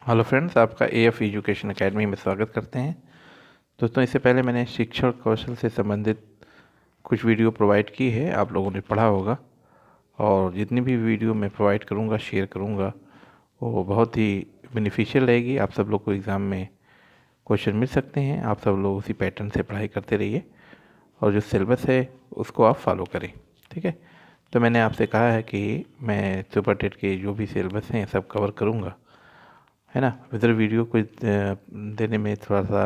Hello friends, आपका AF education academy में स्वागत करते हैं। दोस्तों, इससे पहले मैंने शिक्षण कौशल से संबंधित कुछ वीडियो प्रोवाइड की है, आप लोगों ने पढ़ा होगा। और जितनी भी वीडियो मैं प्रोवाइड करूंगा, शेयर करूंगा, वो बहुत ही बेनिफिशियल रहेगी। आप सब लोग को एग्ज़ाम में क्वेश्चन मिल सकते हैं। आप सब लोग उसी पैटर्न से पढ़ाई करते रहिए और जो सिलेबस है उसको आप फॉलो करें, ठीक है। तो मैंने आपसे कहा है कि मैं सुपर टेट के जो भी सिलेबस हैं सब कवर करूँगा, है ना। इधर वीडियो को देने में थोड़ा सा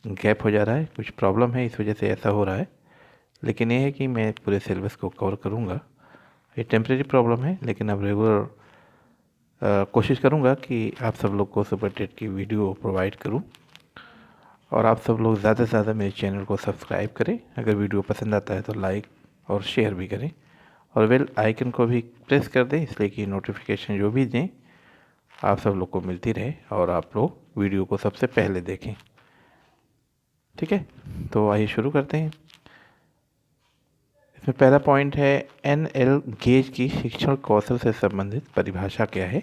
गैप हो जा रहा है, कुछ प्रॉब्लम है, इस वजह से ऐसा हो रहा है। लेकिन ये है कि मैं पूरे सिलेबस को कवर करूँगा। ये टेम्परेरी प्रॉब्लम है, लेकिन अब रेगुलर कोशिश करूँगा कि आप सब लोग को सुपर टेट की वीडियो प्रोवाइड करूँ। और आप सब लोग ज़्यादा से ज़्यादा मेरे चैनल को सब्सक्राइब करें। अगर वीडियो पसंद आता है तो लाइक और शेयर भी करें, और बेल आइकन को भी प्रेस कर दें, इसलिए कि नोटिफिकेशन जो भी दें आप सब लोग को मिलती रहे और आप लोग वीडियो को सबसे पहले देखें, ठीक है। तो आइए शुरू करते हैं। इसमें पहला पॉइंट है एनएल गेज की शिक्षण कौशल से संबंधित परिभाषा क्या है।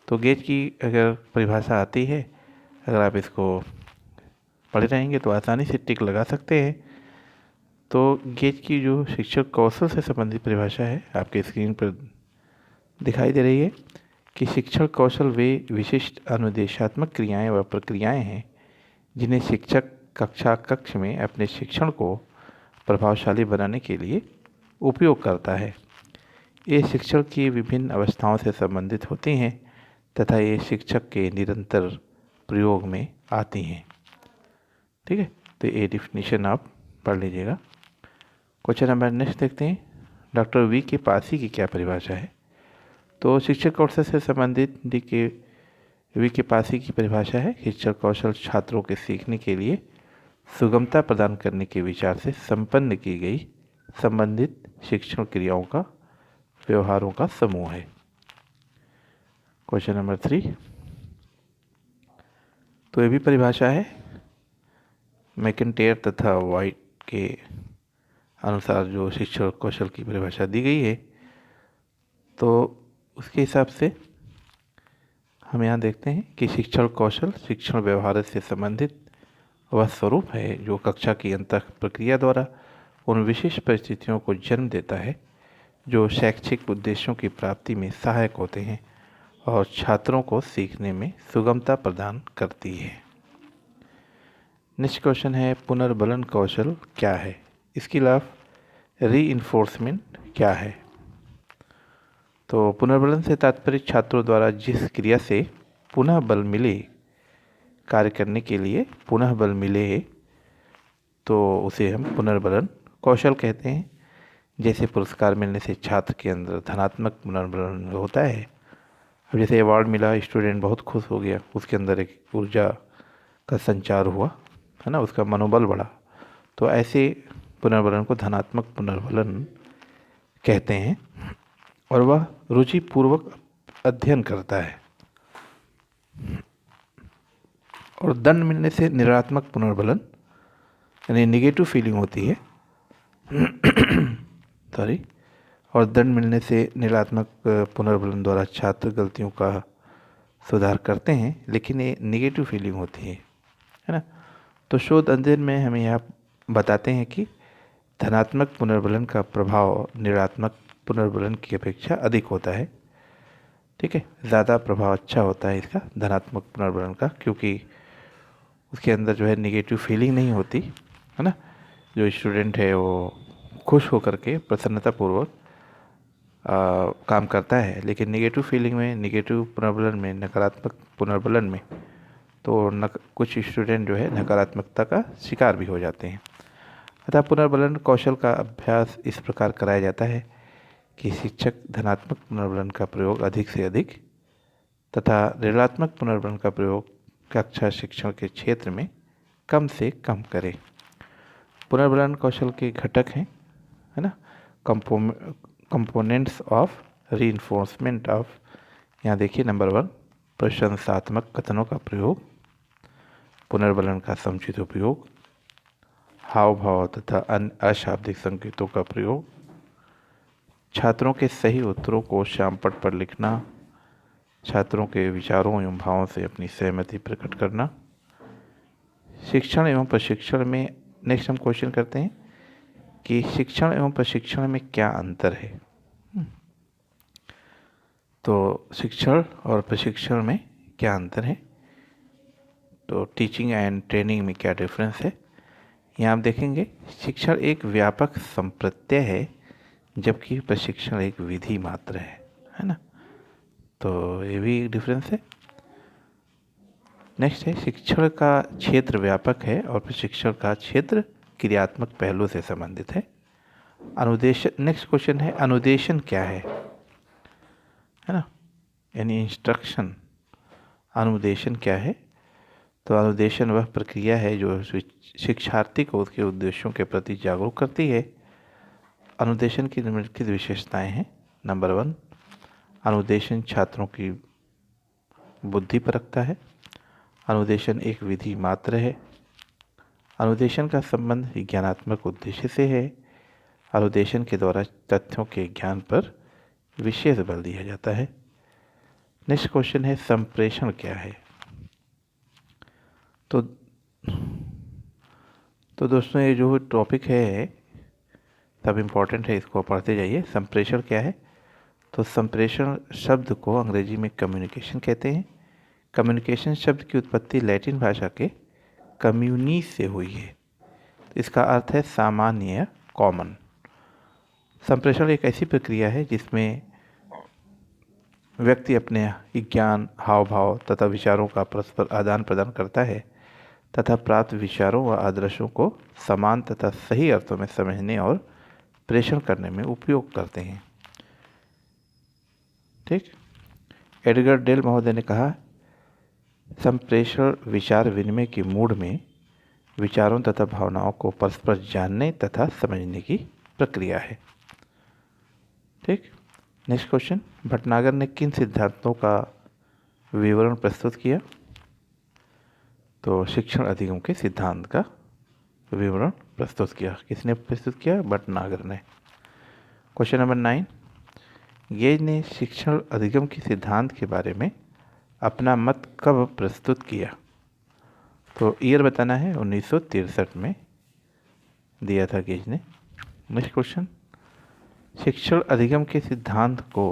तो गेज की अगर परिभाषा आती है, अगर आप इसको पढ़े रहेंगे तो आसानी से टिक लगा सकते हैं। तो गेज की जो शिक्षण कौशल से संबंधित परिभाषा है आपके स्क्रीन पर दिखाई दे रही है कि शिक्षण कौशल वे विशिष्ट अनुदेशात्मक क्रियाएं व प्रक्रियाएं हैं जिन्हें शिक्षक कक्ष में अपने शिक्षण को प्रभावशाली बनाने के लिए उपयोग करता है। ये शिक्षण की विभिन्न अवस्थाओं से संबंधित होती हैं तथा ये शिक्षक के निरंतर प्रयोग में आती हैं, ठीक है। तो ये डिफिनीशन आप पढ़ लीजिएगा। क्वेश्चन नंबर नेक्स्ट देखते हैं, डॉक्टर वी के पासी की क्या परिभाषा है। तो शिक्षण कौशल से संबंधित वी के पासी की परिभाषा है, शिक्षण कौशल छात्रों के सीखने के लिए सुगमता प्रदान करने के विचार से संपन्न की गई संबंधित शिक्षण क्रियाओं का व्यवहारों का समूह है। क्वेश्चन नंबर 3, तो ये भी परिभाषा है मैकिन्टायर तथा वाइट के अनुसार जो शिक्षण कौशल की परिभाषा दी गई है। तो उसके हिसाब से हम यहाँ देखते हैं कि शिक्षण कौशल शिक्षण व्यवहार से संबंधित वह स्वरूप है जो कक्षा की अंतः प्रक्रिया द्वारा उन विशेष परिस्थितियों को जन्म देता है जो शैक्षिक उद्देश्यों की प्राप्ति में सहायक होते हैं और छात्रों को सीखने में सुगमता प्रदान करती है। नेक्स्ट क्वेश्चन है पुनर्बलन कौशल क्या है, इसके लाभ रीइंफोर्समेंट क्या है। तो पुनर्बलन से तात्पर्य छात्रों द्वारा जिस क्रिया से पुनः बल मिले, कार्य करने के लिए पुनः बल मिले, तो उसे हम पुनर्बलन कौशल कहते हैं। जैसे पुरस्कार मिलने से छात्र के अंदर धनात्मक पुनर्बलन होता है। अब जैसे अवार्ड मिला, स्टूडेंट बहुत खुश हो गया, उसके अंदर एक ऊर्जा का संचार हुआ, है ना, उसका मनोबल बढ़ा। तो ऐसे पुनर्बलन को धनात्मक पुनर्बलन कहते हैं और वह रुचिपूर्वक अध्ययन करता है। और दंड मिलने से ऋणात्मक पुनर्बलन यानी निगेटिव फीलिंग होती है सॉरी। और दंड मिलने से ऋणात्मक पुनर्बलन द्वारा छात्र गलतियों का सुधार करते हैं, लेकिन ये निगेटिव फीलिंग होती है ना। तो शोध अध्ययन में हमें यह बताते हैं कि धनात्मक पुनर्बलन का प्रभाव ऋणात्मक पुनर्बलन की अपेक्षा अधिक होता है, ठीक है। ज़्यादा प्रभाव अच्छा होता है इसका धनात्मक पुनर्बलन का, क्योंकि उसके अंदर जो है निगेटिव फीलिंग नहीं होती, है ना। जो स्टूडेंट है वो खुश होकर के प्रसन्नतापूर्वक काम करता है। लेकिन निगेटिव फीलिंग में, निगेटिव पुनर्बलन में, नकारात्मक पुनर्बलन में तो कुछ स्टूडेंट जो है नकारात्मकता का शिकार भी हो जाते हैं। अतः पुनर्बलन कौशल का अभ्यास इस प्रकार कराया जाता है कि शिक्षक धनात्मक पुनर्बलन का प्रयोग अधिक से अधिक तथा ऋणात्मक पुनर्बलन का प्रयोग कक्षा शिक्षण के क्षेत्र में कम से कम करें। पुनर्बलन कौशल के घटक हैं, है ना, कंपोनेंट्स ऑफ रीइंफोर्समेंट ऑफ। यहाँ देखिए नंबर 1, प्रशंसात्मक कथनों का प्रयोग, पुनर्बलन का समुचित उपयोग, हाव भाव तथा अन्य अशाब्दिक संकेतों का प्रयोग, छात्रों के सही उत्तरों को श्यामपट्ट पर लिखना, छात्रों के विचारों एवं भावों से अपनी सहमति प्रकट करना। शिक्षण एवं प्रशिक्षण में नेक्स्ट हम क्वेश्चन करते हैं कि शिक्षण एवं प्रशिक्षण में क्या अंतर है। तो शिक्षण और प्रशिक्षण में क्या अंतर है, तो टीचिंग एंड ट्रेनिंग में क्या डिफरेंस है। यहाँ आप देखेंगे शिक्षण एक व्यापक संप्रत्यय है जबकि प्रशिक्षण एक विधि मात्र है ना। तो ये भी डिफरेंस है। नेक्स्ट है शिक्षण का क्षेत्र व्यापक है और प्रशिक्षण का क्षेत्र क्रियात्मक पहलू से संबंधित है। अनुदेशन, नेक्स्ट क्वेश्चन है अनुदेशन क्या है ना, यानी इंस्ट्रक्शन। अनुदेशन क्या है, तो अनुदेशन वह प्रक्रिया है जो शिक्षार्थी को उसके उद्देश्यों के प्रति जागरूक करती है। अनुदेशन की निम्नलिखित विशेषताएं हैं। नंबर 1, अनुदेशन छात्रों की बुद्धि पर रखता है। अनुदेशन एक विधि मात्र है। अनुदेशन का संबंध ज्ञानात्मक उद्देश्य से है। अनुदेशन के द्वारा तथ्यों के ज्ञान पर विशेष बल दिया जाता है। नेक्स्ट क्वेश्चन है संप्रेषण क्या है। तो दोस्तों ये जो टॉपिक है सब इम्पोर्टेंट है, इसको पढ़ते जाइए। संप्रेषण क्या है, तो संप्रेषण शब्द को अंग्रेजी में कम्युनिकेशन कहते हैं। कम्युनिकेशन शब्द की उत्पत्ति लैटिन भाषा के कम्युनिस से हुई है। इसका अर्थ है सामान्य या कॉमन। संप्रेषण एक ऐसी प्रक्रिया है जिसमें व्यक्ति अपने ज्ञान, हाव भाव तथा विचारों का परस्पर आदान प्रदान करता है तथा प्राप्त विचारों व आदर्शों को समान तथा सही अर्थों में समझने और प्रेषण करने में उपयोग करते हैं। ठीक। एडगर डेल महोदय ने कहा संप्रेषण विचार विनिमय की मूड में विचारों तथा भावनाओं को परस्पर जानने तथा समझने की प्रक्रिया है। ठीक। नेक्स्ट क्वेश्चन, भटनागर ने किन सिद्धांतों का विवरण प्रस्तुत किया, तो शिक्षण अधिगम के सिद्धांत का विवरण प्रस्तुत किया। किसने प्रस्तुत किया, भटनागर ने। क्वेश्चन नंबर 9, गेज ने शिक्षण अधिगम के सिद्धांत के बारे में अपना मत कब प्रस्तुत किया, तो ईयर बताना है। 1963 में दिया था गेज ने। नेक्स्ट क्वेश्चन, शिक्षण अधिगम के सिद्धांत को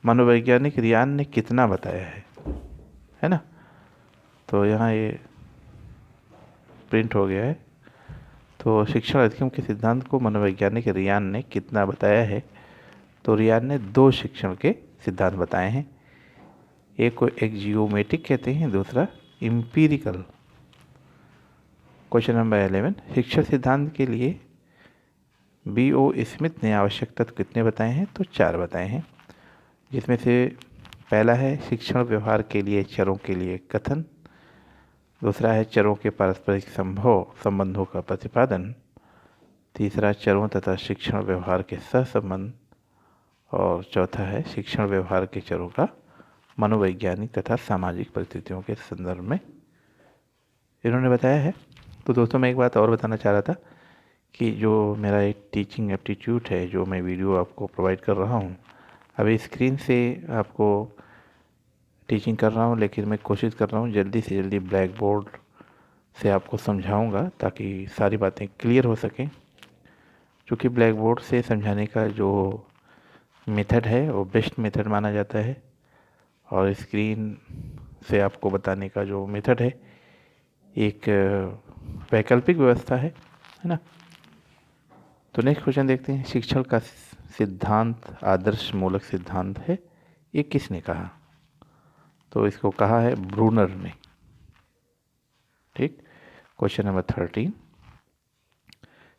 मनोवैज्ञानिक रियान ने कितना बताया है ना। तो यहाँ ये प्रिंट हो गया है। तो शिक्षण अधिगम के सिद्धांत को मनोवैज्ञानिक रियान ने कितना बताया है, तो रियान ने 2 शिक्षण के सिद्धांत बताए हैं। एक को एक्जियोमेटिक कहते हैं, दूसरा एम्पिरिकल। क्वेश्चन नंबर 11, शिक्षण सिद्धांत के लिए B.O. स्मिथ ने आवश्यक तत्व कितने बताए हैं, तो 4 बताए हैं। जिसमें से पहला है शिक्षण व्यवहार के लिए चरों के लिए कथन, दूसरा है चरों के पारस्परिक संबंधों का प्रतिपादन, तीसरा चरों तथा शिक्षण व्यवहार के सहसंबंध, और चौथा है शिक्षण व्यवहार के चरों का मनोवैज्ञानिक तथा सामाजिक परिस्थितियों के संदर्भ में इन्होंने बताया है। तो दोस्तों मैं एक बात और बताना चाह रहा था कि जो मेरा एक टीचिंग एप्टीट्यूड है, जो मैं वीडियो आपको प्रोवाइड कर रहा हूँ, अभी स्क्रीन से आपको टीचिंग कर रहा हूँ, लेकिन मैं कोशिश कर रहा हूँ जल्दी से जल्दी ब्लैक बोर्ड से आपको समझाऊँगा ताकि सारी बातें क्लियर हो सकें। क्योंकि ब्लैक बोर्ड से समझाने का जो मेथड है वो बेस्ट मेथड माना जाता है, और स्क्रीन से आपको बताने का जो मेथड है एक वैकल्पिक व्यवस्था है ना। तो नेक्स्ट क्वेश्चन देखते हैं, शिक्षण का सिद्धांत आदर्श मूलक सिद्धांत है, ये किसने कहा, तो इसको कहा है ब्रूनर ने। ठीक। क्वेश्चन नंबर 13,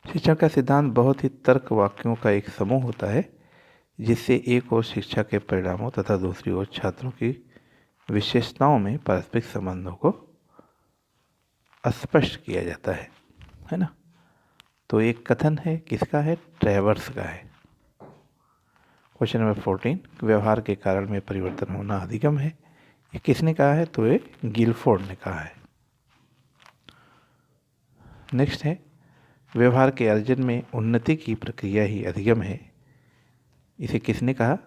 शिक्षण का सिद्धांत बहुत ही तर्क वाक्यों का एक समूह होता है जिससे एक ओर शिक्षा के परिणामों तथा दूसरी ओर छात्रों की विशेषताओं में पारस्परिक संबंधों को स्पष्ट किया जाता है ना। तो एक कथन है, किसका है, ट्रेवर्स का है। क्वेश्चन नंबर 14, व्यवहार के कारण में परिवर्तन होना अधिगम है, ये किसने कहा है, तो ये गिलफोर्ड ने कहा है। नेक्स्ट है व्यवहार के अर्जन में उन्नति की प्रक्रिया ही अधिगम है, इसे किसने कहा,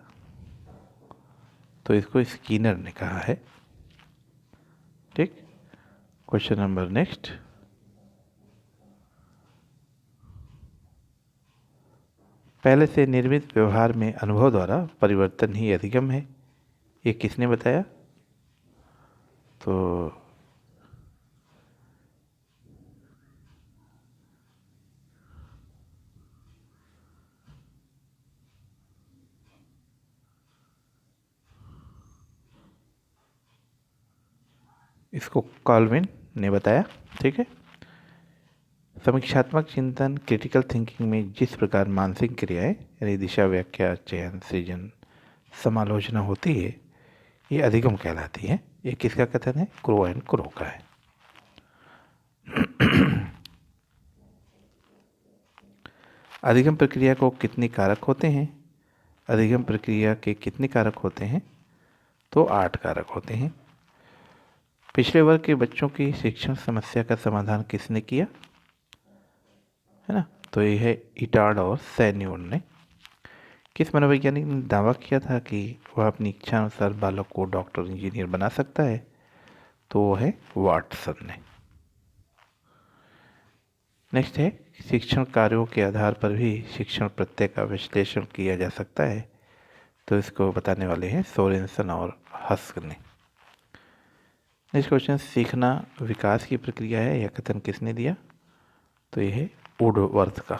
तो इसको स्किनर ने कहा है। ठीक। क्वेश्चन नंबर नेक्स्ट, पहले से निर्मित व्यवहार में अनुभव द्वारा परिवर्तन ही अधिगम है, ये किसने बताया? तो इसको कॉल्विन ने बताया। ठीक है। समीक्षात्मक चिंतन क्रिटिकल थिंकिंग में जिस प्रकार मानसिक क्रियाएं यानी दिशा, व्याख्या, चयन, सृजन, समालोचना होती है, ये अधिगम कहलाती है। ये किसका कथन है? क्रो एंड क्रो का है। अधिगम प्रक्रिया को कितने कारक होते हैं? अधिगम प्रक्रिया के कितने कारक होते हैं? तो 8 कारक होते हैं। पिछले वर्ग के बच्चों की शिक्षण समस्या का समाधान किसने किया? है ना, तो ये है इटार्ड और सैन्योन ने। किस मनोवैज्ञानिक ने दावा किया था कि वह अपनी इच्छा अनुसार बालक को डॉक्टर, इंजीनियर बना सकता है? तो वो है वाटसन ने। नेक्स्ट है, शिक्षण कार्यों के आधार पर भी शिक्षण प्रत्यय का विश्लेषण किया जा सकता है? तो इसको बताने वाले हैं सोरेनसन और हस्क ने। नेक्स्ट क्वेश्चन, सीखना विकास की प्रक्रिया है, यह कथन किसने दिया? तो यह है वुडवर्थ का।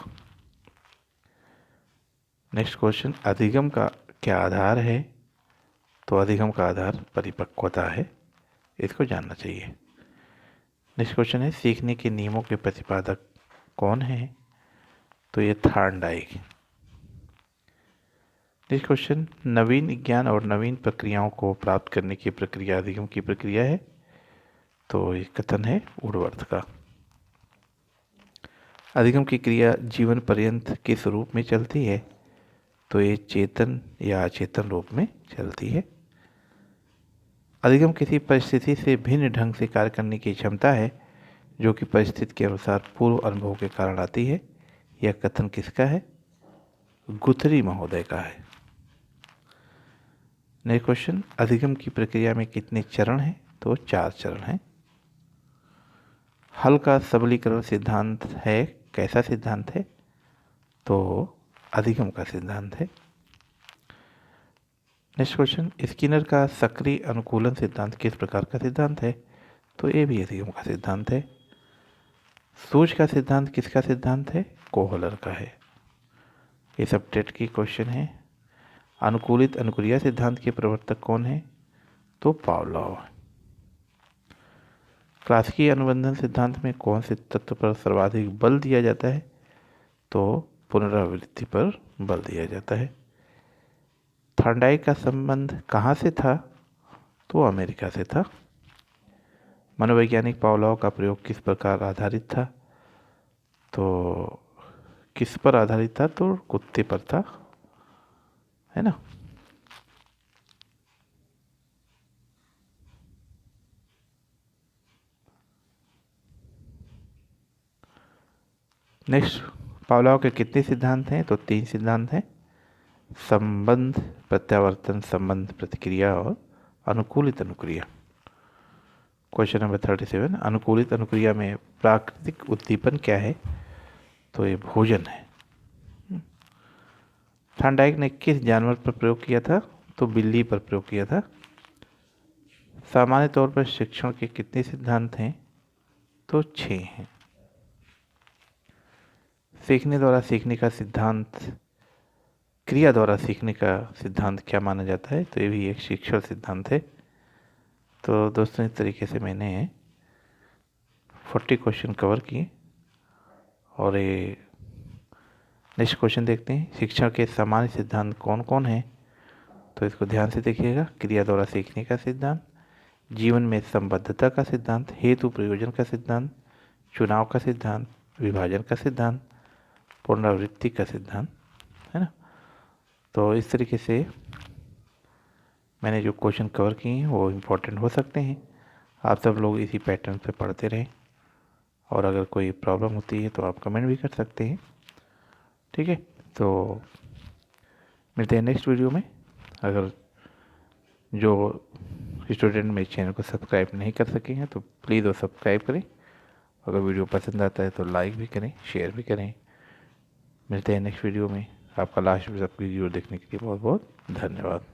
नेक्स्ट क्वेश्चन, अधिगम का क्या आधार है? तो अधिगम का आधार परिपक्वता है, इसको जानना चाहिए। नेक्स्ट क्वेश्चन है, सीखने के नियमों के प्रतिपादक कौन है? तो ये थॉर्नडाइक। नेक्स्ट क्वेश्चन, नवीन ज्ञान और नवीन प्रक्रियाओं को प्राप्त करने की प्रक्रिया अधिगम की प्रक्रिया है? तो ये कथन है वुडवर्थ का। अधिगम की क्रिया जीवन पर्यंत किस रूप में चलती है? तो ये चेतन या अचेतन रूप में चलती है। अधिगम किसी परिस्थिति से भिन्न ढंग से कार्य करने की क्षमता है जो कि परिस्थिति के अनुसार पूर्व अनुभव के कारण आती है। यह कथन किसका है? गुथरी महोदय का है। नेक्स्ट क्वेश्चन, अधिगम की प्रक्रिया में कितने चरण हैं? तो 4 चरण हैं। हल का सबलीकरण सिद्धांत है, कैसा सिद्धांत है? तो अधिगम का सिद्धांत है। नेक्स्ट क्वेश्चन, स्किनर का सक्रिय अनुकूलन सिद्धांत किस प्रकार का सिद्धांत है? तो ये भी अधिगम का सिद्धांत है। सूझ का सिद्धांत किसका सिद्धांत है? कोहलर का है। ये सब टेट की क्वेश्चन है। अनुकूलित अनुक्रिया सिद्धांत के प्रवर्तक कौन है? तो पावलोव। क्लासिकी अनुबंधन सिद्धांत में कौन से तत्व पर सर्वाधिक बल दिया जाता है? तो पुनरावृत्ति पर बल दिया जाता है। थॉर्नडाइक का संबंध कहाँ से था? तो अमेरिका से था। मनोवैज्ञानिक पावलोव का प्रयोग किस प्रकार आधारित था? तो किस पर आधारित था? तो कुत्ते पर था, है ना। नेक्स्ट, पावलोव के कितने सिद्धांत हैं? तो 3 सिद्धांत हैं। संबंध, प्रत्यावर्तन संबंध प्रतिक्रिया और अनुकूलित अनुक्रिया। क्वेश्चन नंबर 37, अनुकूलित अनुक्रिया में प्राकृतिक उद्दीपन क्या है? तो ये भोजन है। थॉर्नडाइक ने किस जानवर पर प्रयोग किया था? तो बिल्ली पर प्रयोग किया था। सामान्य तौर पर शिक्षण के कितने सिद्धांत हैं? तो 6 हैं। सीखने द्वारा सीखने का सिद्धांत, क्रिया द्वारा सीखने का सिद्धांत क्या माना जाता है? तो ये भी एक शिक्षण सिद्धांत है। तो दोस्तों, इस तरीके से मैंने 40 क्वेश्चन कवर किए। और ये नेक्स्ट क्वेश्चन देखते हैं, शिक्षण के सामान्य सिद्धांत कौन कौन हैं? तो इसको ध्यान से देखिएगा। क्रिया द्वारा सीखने का सिद्धांत, जीवन में संबद्धता का सिद्धांत, हेतु प्रयोजन का सिद्धांत, चुनाव का सिद्धांत, विभाजन का सिद्धांत, पुनरावृत्ति का सिद्धांत, है ना। तो इस तरीके से मैंने जो क्वेश्चन कवर किए हैं वो इम्पोर्टेंट हो सकते हैं। आप सब लोग इसी पैटर्न पे पढ़ते रहें, और अगर कोई प्रॉब्लम होती है तो आप कमेंट भी कर सकते हैं। ठीक है, तो मिलते हैं नेक्स्ट वीडियो में। अगर जो स्टूडेंट मेरे चैनल को सब्सक्राइब नहीं कर सके हैं तो प्लीज़ वो सब्सक्राइब करें। अगर वीडियो पसंद आता है तो लाइक भी करें, शेयर भी करें। मिलते हैं नेक्स्ट वीडियो में। आपका लास्ट में सब वीडियो देखने के लिए बहुत बहुत धन्यवाद।